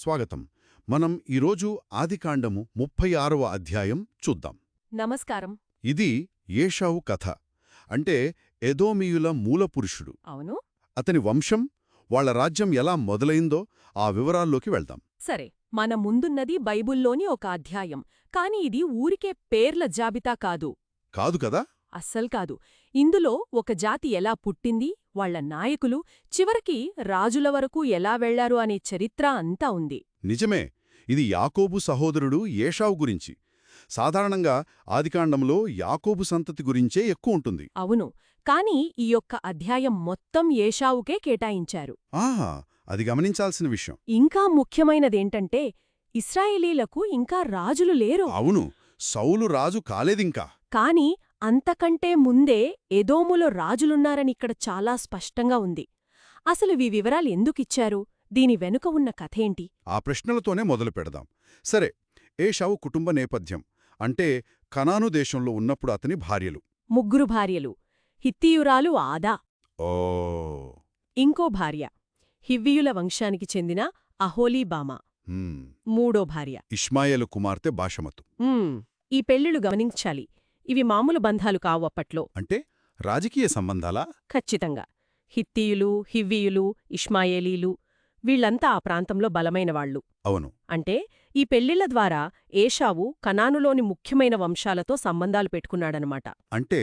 స్వాగతం. మనం ఈరోజు ఆదికాండము 36వ అధ్యాయం చూద్దాం. నమస్కారం. ఇది ఏశావు కథ. అంటే ఎదోమీయుల మూలపురుషుడు. అవును. అతని వంశం, వాళ్ల రాజ్యం ఎలా మొదలైందో ఆ వివరాల్లోకి వెళ్దాం. సరే, మన ముందున్నది బైబుల్లోని ఒక అధ్యాయం. కాని ఇది ఊరికే పేర్ల జాబితా కాదు. కాదు కదా? అస్సల్కాదు. ఇందులో ఒక జాతి ఎలా పుట్టింది, వాళ్ల నాయకులు, చివరికి రాజుల వరకు ఎలా వెళ్లారు అనే చరిత్ర అంతా ఉంది. నిజమే. ఇది యాకోబు సహోదరుడు ఏశావు గురించి. సాధారణంగా ఆదికాండంలో యాకోబు సంతతి గురించే ఎక్కువ ఉంటుంది. అవును. కాని ఈ యొక్క అధ్యాయం మొత్తం ఏశావుకే కేటాయించారు. ఆహా, అది గమనించాల్సిన విషయం. ఇంకా ముఖ్యమైనదేంటంటే ఇశ్రాయేలీలకు ఇంకా రాజులు లేరు. అవును, సౌలు రాజు కాలేదింకా. కాని అంతకంటే ముందే ఎదోములో రాజులున్నారనిక్కడ చాలా స్పష్టంగా ఉంది. అసలు ఈ వివరాలు ఎందుకిచ్చారు? దీని వెనుక ఉన్న కథేంటి? ఆ ప్రశ్నలతోనే మొదలు పెడదాం. సరే, ఏశావు కుటుంబ నేపథ్యం అంటే కనాను దేశంలో ఉన్నప్పుడు అతని భార్యలు. 3 భార్యలు. హిత్తీయురాలు ఆదా. ఓ. ఇంకో భార్య హివ్వీయుల వంశానికి చెందిన అహోలీబామా. మూడో భార్య ఇష్మాయేలు కుమార్తె బాషమతు. ఈ పెళ్లిళ్లు గమనించాలి. ఇవి మామూలు బంధాలు కావు అప్పట్లో. అంటే రాజకీయ సంబంధాలా? ఖచ్చితంగా. హిత్తీయులు, హివ్వీయులు, ఇష్మాయేలీలు వీళ్లంతా ఆ ప్రాంతంలో బలమైనవాళ్లు. అవును. అంటే ఈ పెళ్లిళ్ల ద్వారా ఏశావు కనానులోని ముఖ్యమైన వంశాలతో సంబంధాలు పెట్టుకున్నాడనమాట. అంటే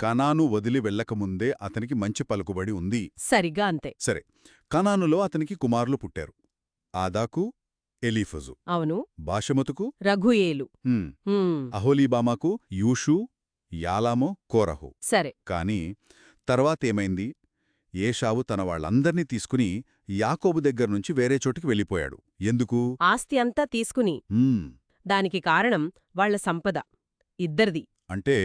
కనాను వదిలి వెళ్లకముందే అతనికి మంచి పలుకుబడి ఉంది. సరిగ్గా అంతే. సరే, కనానులో అతనికి కుమారులు పుట్టారు. ఆదాకు ఎలీఫజు. అవును. బాషమతుకు రఘుయేలు. అహోలీబామాకు యూషు, యాలాము, కోరహు. సరే. కాని తర్వాతేమైంది? ఏశావు తన వాళ్లందర్నీ తీసుకుని యాకోబు దగ్గర్నుంచి వేరే చోటికి వెళ్ళిపోయాడు. ఎందుకు? ఆస్తి అంతా తీసుకుని. దానికి కారణం వాళ్ల సంపద. ఇద్దరిది. అంటే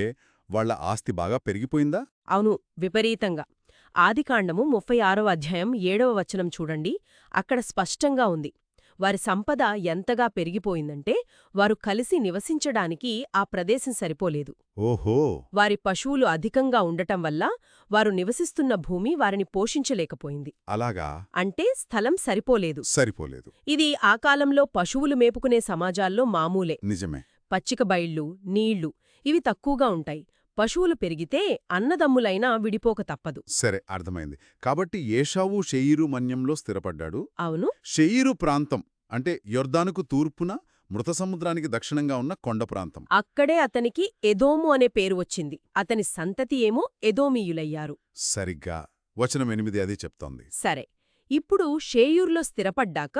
వాళ్ల ఆస్తి బాగా పెరిగిపోయిందా? అవును, విపరీతంగా. ఆదికాండము 36వ అధ్యాయం 7వ వచనం చూడండి. అక్కడ స్పష్టంగా ఉంది. వారి సంపద ఎంతగా పెరిగిపోయిందంటే వారు కలిసి నివసించడానికి ఆ ప్రదేశం సరిపోలేదు. ఓహో. వారి పశువులు అధికంగా ఉండటం వల్ల వారు నివసిస్తున్న భూమి వారిని పోషించలేకపోయింది. అలాగా? అంటే స్థలం సరిపోలేదు. ఇది ఆ కాలంలో పశువులు మేపుకునే సమాజాల్లో మామూలే. నిజమే. పచ్చిక బయళ్ళు, నీళ్లు ఇవి తక్కువగా ఉంటాయి. పశువులు పెరిగితే అన్నదమ్ములైనా విడిపోక తప్పదు. సరే, అర్థమైంది. కాబట్టి ఏశావు షెయీరు మన్యంలో స్థిరపడ్డాడు. అవును. షెయీరు ప్రాంతం అంటే యొర్దానుకు తూర్పున మృత సముద్రానికి దక్షిణంగా ఉన్న కొండ ప్రాంతం. అక్కడే అతనికి ఎదోము అనే పేరు వచ్చింది. అతని సంతతి ఏమో ఎదోమీయులయ్యారు. సరిగ్గా వచనం 8 అదే చెప్తోంది. సరే, ఇప్పుడు షేయూర్లో స్థిరపడ్డాక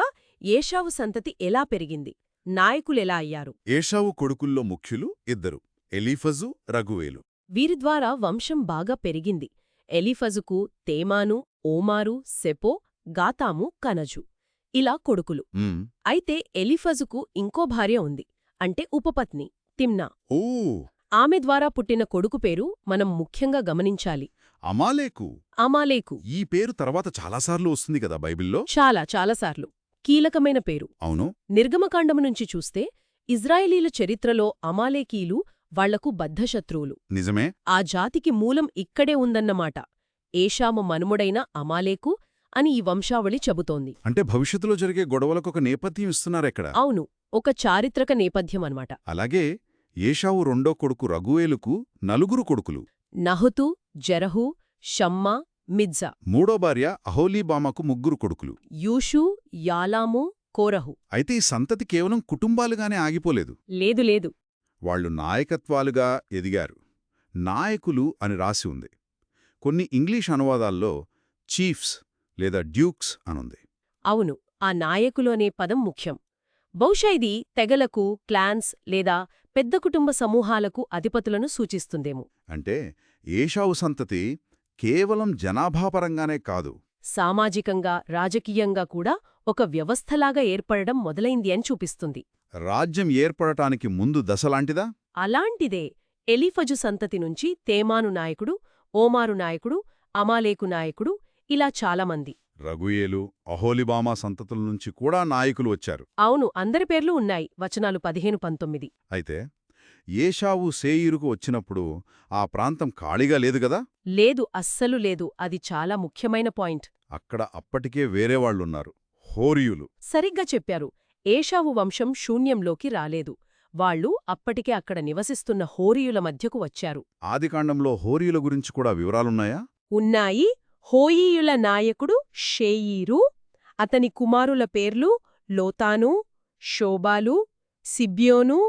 ఏశావు సంతతి ఎలా పెరిగింది? నాయకులెలా అయ్యారు? ఏశావు కొడుకుల్లో ముఖ్యులు ఇద్దరు, ఎలీఫజు, రఘువేలు. వీరి ద్వారా వంశం బాగా పెరిగింది. ఎలీఫజుకు తేమాను, ఓమారు, సెపో, గాతాము, కనజు ఇలా కొడుకులు. అయితే ఎలీఫజుకు ఇంకో భార్య ఉంది. అంటే ఉపపత్ని తిమ్నా. ఓ. ఆమె ద్వారా పుట్టిన కొడుకు పేరు మనం ముఖ్యంగా గమనించాలి. అమాలేకు. ఈ పేరు తర్వాత చాలాసార్లు వస్తుంది కదా బైబిల్లో? చాలాసార్లు. కీలకమైన పేరు. అవును. నిర్గమకాండము నుంచి చూస్తే ఇజ్రాయేలీల చరిత్రలో అమాలేకీలు వాళ్లకు బద్ధశత్రువులు. నిజమే. ఆ జాతికి మూలం ఇక్కడే ఉందన్నమాట. ఏషాము మనుముడైన అమాలేకు అని ఈ వంశావళి చెబుతోంది. అంటే భవిష్యత్తులో జరిగే గొడవలకొక నేపథ్యం ఇస్తున్నారెక్కడ? అవును, ఒక చారిత్రక నేపథ్యమన్నమాట. అలాగే ఏశావు రెండో కొడుకు రఘువేలుకు 4 కొడుకులు. నహుతు, జరహు, షమ్మా, మిజ్జా. మూడో భార్య అహోలీబామాకు 3 కొడుకులు. యూషు, యాలాము, కోరహు. అయితే ఈ సంతతి కేవలం కుటుంబాలుగానే ఆగిపోలేదు. లేదు. వాళ్లు నాయకత్వాలుగా ఎదిగారు. నాయకులు అని రాసి ఉంది. కొన్ని ఇంగ్లీష్ అనువాదాల్లో చీఫ్స్ లేదా డ్యూక్స్ అనుంది. అవును, ఆ నాయకులు అనే పదం ముఖ్యం. బహుశా ఇది తెగలకు, క్లాన్స్ లేదా పెద్ద కుటుంబ సమూహాలకు అధిపతులను సూచిస్తుందేమో. అంటే ఏశావు సంతతి కేవలం జనాభాపరంగానే కాదు, సామాజికంగా, రాజకీయంగా కూడా ఒక వ్యవస్థలాగా ఏర్పడడం మొదలైంది అని చూపిస్తుంది. రాజ్యం ఏర్పడటానికి ముందు దశలాంటిదా? అలాంటిదే. ఎలీఫజు సంతతి నుంచి తేమాను నాయకుడు, ఓమారు నాయకుడు, అమాలేకు నాయకుడు ఇలా చాలామంది. రఘుయేలు, అహోలీబామా సంతతుల నుంచి కూడా నాయకులు వచ్చారు. అవును, అందరి పేర్లు ఉన్నాయి. వచనాలు 15-19. అయితే ఏశావు శేయీరుకు వచ్చినప్పుడు ఆ ప్రాంతం ఖాళీగా లేదు గదా? లేదు, అస్సలు లేదు. అది చాలా ముఖ్యమైన పాయింట్. అక్కడ అప్పటికే వేరేవాళ్లున్నారు. హోరీయులు. సరిగ్గా చెప్పారు. ఏషావు వంశం శూన్యంలోకి రాలేదు. వాళ్ళు అప్పటికే అక్కడ నివసిస్తున్న హోరీయుల మధ్యకు వచ్చారు. ఆదికాండంలో హోరీయుల గురించి కూడా వివరాలున్నాయా? ఉన్నాయి. హోయీయుల నాయకుడు షేయీరు, అతని కుమారుల పేర్లు లోతాను, షోబాలు, సిబ్యోను,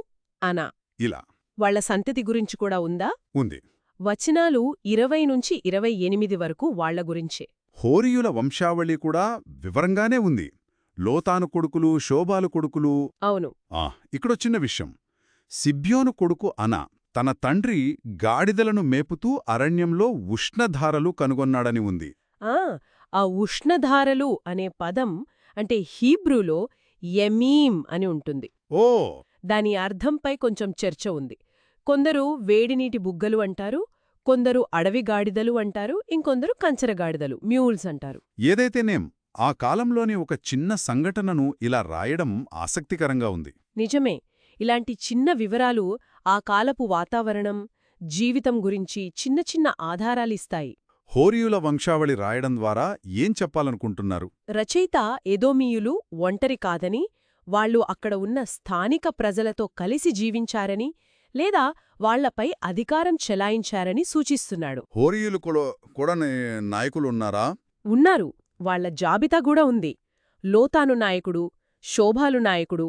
అనా. ఇలా వాళ్ల సంతతి గురించి కూడా ఉందా? ఉంది. వచనాలు 20-28 వరకు వాళ్ల గురించే. హోరీయుల వంశావళి కూడా వివరంగానే ఉంది. లోతాను కొడుకులు, శోబాలు కొడుకులు. అవును. ఇక్కడో చిన్న విషయం. సిబ్యోను కొడుకు అనా తన తండ్రి గాడిదలను మేపుతూ అరణ్యంలో ఉష్ణధారలు కనుగొన్నాడని ఉంది. ఆ ఉష్ణధారలు అనే పదం అంటే హీబ్రూలో యమీం అని ఉంటుంది. ఓ దాని అర్థంపై కొంచెం చర్చ ఉంది. కొందరు వేడినీటి బుగ్గలు అంటారు, కొందరు అడవి గాడిదలు అంటారు, ఇంకొందరు కంచరగాడిదలు మ్యూల్స్ అంటారు. ఏదైతేనేం ఆ కాలంలోని ఒక చిన్న సంఘటనను ఇలా రాయడం ఆసక్తికరంగా ఉంది. నిజమే. ఇలాంటి చిన్న వివరాలు ఆ కాలపు వాతావరణం, జీవితం గురించి చిన్న చిన్న ఆధారాలిస్తాయి. హోరీయుల వంశావళి రాయడం ద్వారా ఏం చెప్పాలనుకుంటున్నారు? రచయిత ఎదోమీయులు ఒంటరి కాదని, వాళ్లు అక్కడ ఉన్న స్థానిక ప్రజలతో కలిసి జీవించారని లేదా వాళ్లపై అధికారం చెలాయించారని సూచిస్తున్నాడు. హోరీయులు కూడా నాయకులున్నారా? ఉన్నారు. వాళ్ల జాబితా కూడా ఉంది. లోతాను నాయకుడు, శోభాలు నాయకుడు,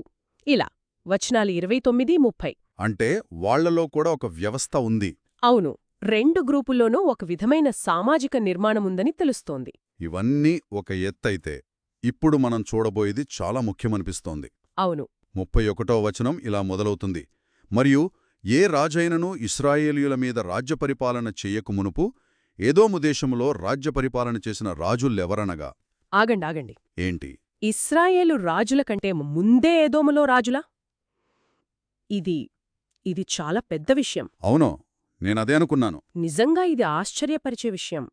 ఇలా. వచనాలు 29-30. అంటే వాళ్లలో కూడా ఒక వ్యవస్థ ఉంది. అవును. 2 గ్రూపుల్లోనూ ఒక విధమైన సామాజిక నిర్మాణముందని తెలుస్తోంది. ఇవన్నీ ఒక ఎత్తైతే ఇప్పుడు మనం చూడబోయేది చాలా ముఖ్యమనిపిస్తోంది. అవును. 31వ వచనం ఇలా మొదలవుతుంది. మరియు ఏ రాజైనను ఇశ్రాయేలీయుల మీద రాజ్యపరిపాలన చెయ్యకుమునుపు ఏదోము దేశములో రాజ్యపరిపాలన చేసిన రాజుల్లెవరనగా. ఆగండి. ఏంటి? ఇశ్రాయేలు రాజుల కంటే ముందే ఏదోములో రాజులా? ఇది చాలా పెద్ద విషయం. అవునో, నేనదే అనుకున్నాను. నిజంగా ఇది ఆశ్చర్యపరిచే విషయం.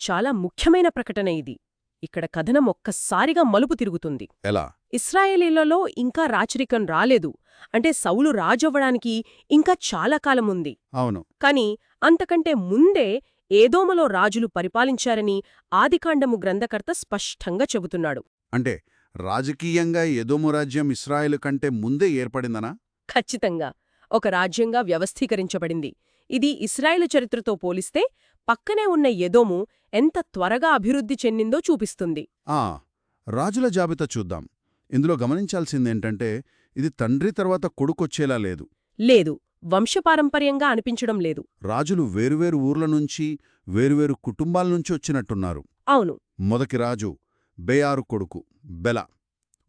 చాలా ముఖ్యమైన ప్రకటన ఇది. ఇక్కడ కథనం ఒక్కసారిగా మలుపు తిరుగుతుంది. ఎలా? ఇశ్రాయేలీలలో ఇంకా రాచరికం రాలేదు. అంటే సౌలు రాజవ్వడానికి ఇంకా చాలా కాలముంది. అవును. కాని అంతకంటే ముందే ఏదోములో రాజులు పరిపాలించారని ఆదికాండము గ్రంథకర్త స్పష్టంగా చెబుతున్నాడు. అంటే రాజకీయంగా ఎదోము రాజ్యం ఇశ్రాయేలు కంటే ముందే ఏర్పడిందనా? ఖచ్చితంగా. ఒక రాజ్యంగా వ్యవస్థీకరించబడింది. ఇది ఇశ్రాయేలు చరిత్రతో పోలిస్తే పక్కనే ఉన్న ఎదోము ఎంత త్వరగా అభివృద్ధి చెందిందో చూపిస్తుంది. రాజుల జాబితా చూద్దాం. ఇందులో గమనించాల్సిందేంటంటే ఇది తండ్రి తర్వాత కొడుకొచ్చేలా లేదు. లేదు. వంశపారంపర్యంగా అనిపించడం లేదు. రాజులు వేరువేరు ఊర్ల నుంచి, వేరువేరు కుటుంబాల నుంచి వచ్చినట్టున్నారు. అవును. మొదటి రాజు బేయారు కొడుకు బెల,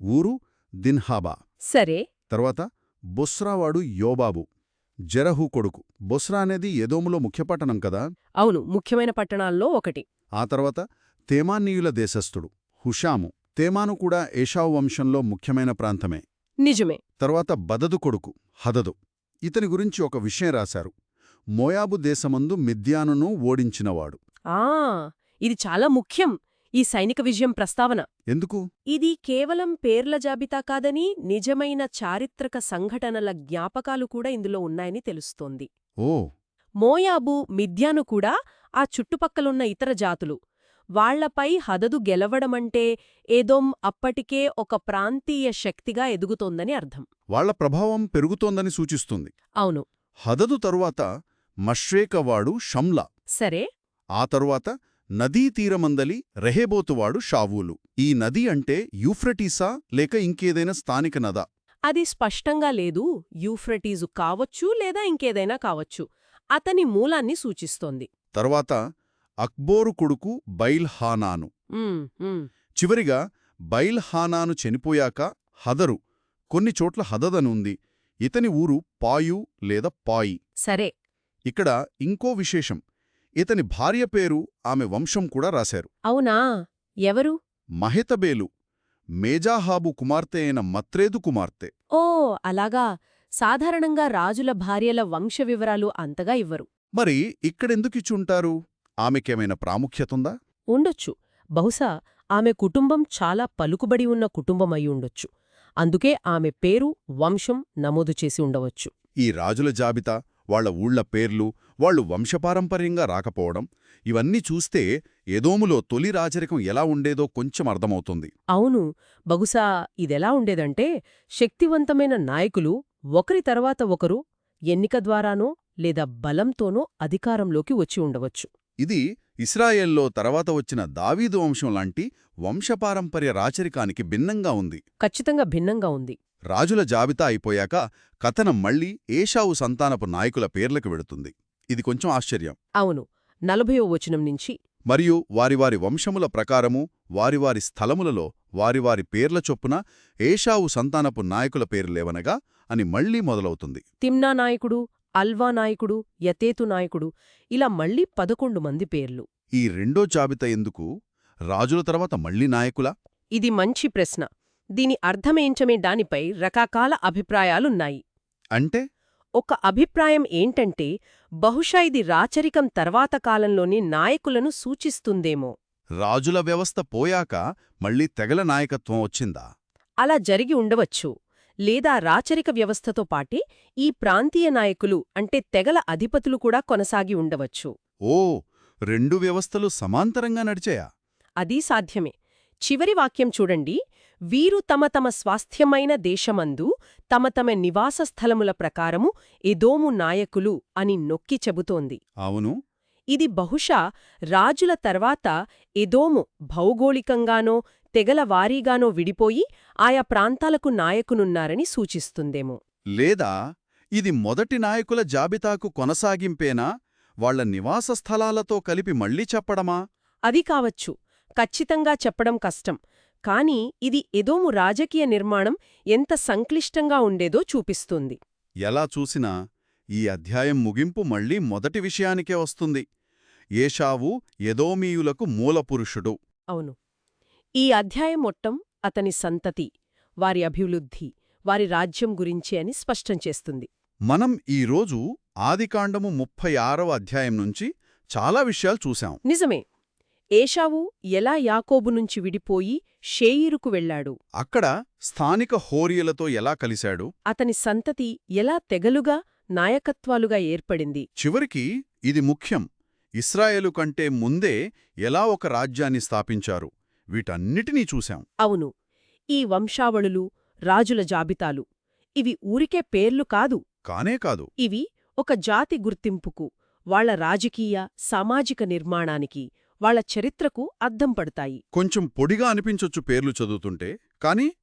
ఊరు దిన్హాబా. సరే. తర్వాత బొస్రావాడు యోబాబు, జెరహు కొడుకు. బొస్రా అనేది ఎదోములో ముఖ్యపట్టణం కదా? అవును, ముఖ్యమైన పట్టణాల్లో ఒకటి. ఆ తర్వాత తేమానీయుల దేశస్థుడు హుషాము. తేమాను కూడా ఏషావు వంశంలో ముఖ్యమైన ప్రాంతమే. నిజమే. తర్వాత బదదు కొడుకు హదదు. ఇతని గురించి ఒక విషయం రాశారు. మోయాబు దేశమందు మిద్యానును ఓడించినవాడు. ఇది చాలా ముఖ్యం, ఈ సైనిక విజయం ప్రస్తావన. ఎందుకు? ఇది కేవలం పేర్ల జాబితా కాదని నిజమైన చారిత్రక సంఘటనల జ్ఞాపకాలు కూడా ఇందులో ఉన్నాయని తెలుస్తోంది. మోయాబు, మిద్యాను కూడా ఆ చుట్టుపక్కలున్న ఇతర జాతులు. వాళ్లపై హదదు గెలవడమంటే ఏదోం అప్పటికే ఒక ప్రాంతీయ శక్తిగా ఎదుగుతోందని అర్థం. వాళ్ల ప్రభావం పెరుగుతోందని సూచిస్తుంది. అవును. హదదు తరువాత మష్రేకవాడు షమ్లా. సరే. ఆ తరువాత నదీతీరమందలి రెహేబోతువాడు షావూలు. ఈ నది అంటే యూఫ్రటీసా లేక ఇంకేదైనా స్థానిక నదా? అది స్పష్టంగా లేదు. యూఫ్రటీజు కావచ్చు లేదా ఇంకేదైనా కావచ్చు. అతని మూలాన్ని సూచిస్తోంది. తర్వాత అక్బోరు కొడుకు బైల్హానాను. చివరిగా బైల్హానాను చనిపోయాక హదరు, కొన్ని చోట్ల హదదనుంది. ఇతని ఊరు పాయు లేదా పాయి. సరే. ఇక్కడ ఇంకో విశేషం. ఇతని భార్య పేరు, ఆమె వంశం కూడా రాశారు. అవునా? ఎవరు? మహెతబేలు, మేజాహాబు కుమార్తె అయిన మత్రేదు కుమార్తె. ఓ అలాగా. సాధారణంగా రాజుల భార్యల వంశ వివరాలు అంతగా ఇవ్వరు. మరి ఇక్కడెందుకిచ్చుంటారు? ఆమెకేమైనా ప్రాముఖ్యతుందా? ఉండొచ్చు. బహుశా ఆమె కుటుంబం చాలా పలుకుబడి ఉన్న కుటుంబమయ్యుండొచ్చు. అందుకే ఆమె పేరు, వంశం నమోదు చేసి ఉండవచ్చు. ఈ రాజుల జాబితా, వాళ్ల ఊళ్ల పేర్లు, వాళ్లు వంశపారంపర్యంగా రాకపోవడం, ఇవన్నీ చూస్తే ఎదోములో తొలి రాచరికం ఎలా ఉండేదో కొంచెం అర్థమవుతుంది. అవును, బహుశా ఇదెలా ఉండేదంటే శక్తివంతమైన నాయకులు ఒకరి తర్వాత ఒకరు ఎన్నిక ద్వారానో లేదా బలంతోనో అధికారంలోకి వచ్చి ఉండవచ్చు. ఇది ఇస్రాయేల్లో తర్వాత వచ్చిన దావీదు వంశం లాంటి వంశపారంపర్య రాచరికానికి భిన్నంగా ఉంది. ఖచ్చితంగా భిన్నంగా ఉంది. రాజుల జాబితా అయిపోయాక కథనం మళ్లీ ఏషావు సంతానపు నాయకుల పేర్లకు వెడుతుంది. ఇది కొంచెం ఆశ్చర్యం. అవును, 40వ వచనం నుంచి మరియు వారి వంశముల ప్రకారము వారి స్థలములలో వారి పేర్ల చొప్పున ఏషావు సంతానపు నాయకుల పేర్లేవనగా అని మళ్లీ మొదలవుతుంది. తిమ్నా నాయకుడు, అల్వా నాయకుడు, యతేతు నాయకుడు, ఇలా మళ్లీ 11 మంది పేర్లు. ఈ రెండో జాబితా ఎందుకు? రాజుల తర్వాత మళ్లీ నాయకులా? ఇది మంచి ప్రశ్న. దీని అర్థమేంచమే దానిపై రకరకాల అభిప్రాయాలున్నాయి. అంటే ఒక అభిప్రాయం ఏంటంటే బహుశా ఇది రాచరికం తర్వాత కాలంలోని నాయకులను సూచిస్తుందేమో. రాజుల వ్యవస్థ పోయాక మళ్లీ తెగల నాయకత్వం వచ్చిందా? అలా జరిగి ఉండవచ్చు. లేదా రాచరిక వ్యవస్థతో పాటే ఈ ప్రాంతీయ నాయకులు అంటే తెగల అధిపతులు కూడా కొనసాగి ఉండవచ్చు. ఓ, రెండు వ్యవస్థలు సమాంతరంగా నడిచాయా? అదీ సాధ్యమే. చివరి వాక్యం చూడండి. వీరు తమ తమ స్వాస్థ్యమైన దేశమందు తమ నివాస స్థలముల ప్రకారము ఎదోము నాయకులు అని నొక్కి చెబుతోంది. అవును. ఇది బహుశా రాజుల తర్వాత ఎదోము భౌగోళికంగానో తెగల వారీగానో విడిపోయి ఆయా ప్రాంతాలకు నాయకునున్నారని సూచిస్తుందేమో. లేదా ఇది మొదటి నాయకుల జాబితాకు కొనసాగింపేనా? వాళ్ల నివాస స్థలాలతో కలిపి మళ్లీ చెప్పడమా? అది కావచ్చు. ఖచ్చితంగా చెప్పడం కష్టం. కానీ ఇది ఎదోము రాజకీయ నిర్మాణం ఎంత సంక్లిష్టంగా ఉండేదో చూపిస్తుంది. ఎలా చూసినా ఈ అధ్యాయం ముగింపు మళ్లీ మొదటి విషయానికే వస్తుంది. ఏషావు ఎదోమీయులకు మూలపురుషుడు. అవును. ఈ అధ్యాయం మొత్తం అతని సంతతి, వారి అభివృద్ధి, వారి రాజ్యం గురించి అని స్పష్టం చేస్తుంది. మనం ఈరోజు ఆదికాండము 36వ అధ్యాయం నుంచి చాలా విషయాలు చూశాం. నిజమే. ఏషావు ఎలా యాకోబు నుంచి విడిపోయి షేయిరుకు వెళ్లాడు, అక్కడ స్థానిక హోరియలతో ఎలా కలిశాడు, అతని సంతతి ఎలా తెగలుగా నాయకత్వాలుగా ఏర్పడింది, చివరికి ఇది ముఖ్యం, ఇస్రాయేలు కంటే ముందే ఎలా ఒక రాజ్యాన్ని స్థాపించారు, వీటన్నిటినీ చూశాం. అవును. ఈ వంశావళులు, రాజుల జాబితాలు ఇవి ఊరికే పేర్లు కాదు. కానే కాదు. ఇవి ఒక జాతి గుర్తింపుకు, వాళ్ల రాజకీయ, సామాజిక నిర్మాణానికి, వాళ్ల చరిత్రకు అద్దం పడతాయి. కొంచెం పొడిగా అనిపించొచ్చు పేర్లు చదువుతుంటే,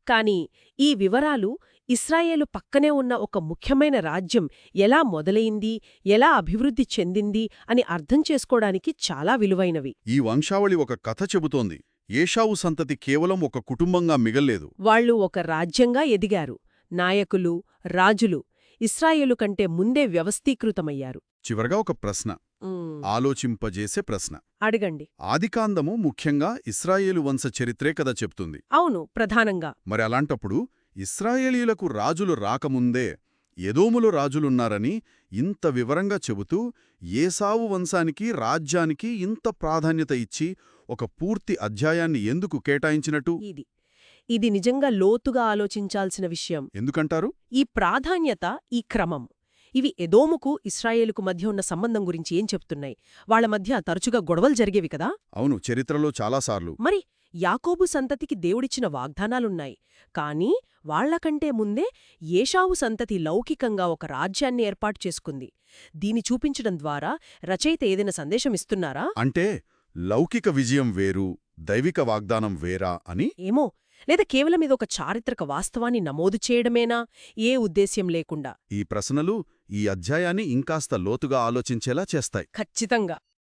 కానీ ఈ వివరాలు ఇస్రాయేలు పక్కనే ఉన్న ఒక ముఖ్యమైన రాజ్యం ఎలా మొదలైంది, ఎలా అభివృద్ధి చెందింది అని అర్థం చేసుకోవడానికి చాలా విలువైనవి. ఈ వంశావళి ఒక కథ చెబుతోంది. ఏషావు సంతతి కేవలం ఒక కుటుంబంగా మిగల్లేదు. వాళ్లు ఒక రాజ్యంగా ఎదిగారు. నాయకులు, రాజులు ఇస్రాయేలు కంటే ముందే వ్యవస్థీకృతమయ్యారు. చివరగా ఒక ప్రశ్న, ఆలోచింపజేసే ప్రశ్న. అడగండి. ఆదికాండము ముఖ్యంగా ఇస్రాయేలు వంశ చరిత్రే కదా చెప్తుంది. అవును, ప్రధానంగా. మరి అలాంటప్పుడు ఇస్రాయేలీలకు రాజులు రాకముందే ఎదోములో రాజులున్నారని ఇంత వివరంగా చెబుతూ ఏసావు వంశానికి, రాజ్యానికి ఇంత ప్రాధాన్యత ఇచ్చి ఒక పూర్తి అధ్యాయాన్ని ఎందుకు కేటాయించినట్టు? ఇది నిజంగా లోతుగా ఆలోచించాల్సిన విషయం. ఎందుకంటారు? ఈ ప్రాధాన్యత, ఈ క్రమం, ఇవి ఎదోముకు ఇస్రాయేలుకు మధ్య ఉన్న సంబంధం గురించి ఏం చెప్తున్నాయి? వాళ్ల మధ్య తరచుగా గొడవలు జరిగేవి కదా. అవును, చరిత్రలో చాలాసార్లు. మరి యాకోబు సంతతికి దేవుడిచ్చిన వాగ్దానాలున్నాయి. కానీ వాళ్లకంటే ముందే ఏషావు సంతతి లౌకికంగా ఒక రాజ్యాన్ని ఏర్పాటు చేసుకుంది. దీని చూపించడం ద్వారా రచయిత ఏదైనా సందేశమిస్తున్నారా? అంటే లౌకిక విజయం వేరు, దైవిక వాగ్దానం వేరా అని? ఏమో, లేదా కేవలం ఇదొక చారిత్రక వాస్తవాన్ని నమోదు చేయడమేనా, ఏ ఉద్దేశ్యం లేకుండా? ఈ ప్రశ్నలు ఈ అధ్యాయాన్ని ఇంకాస్త లోతుగా ఆలోచించేలా చేస్తాయి. ఖచ్చితంగా.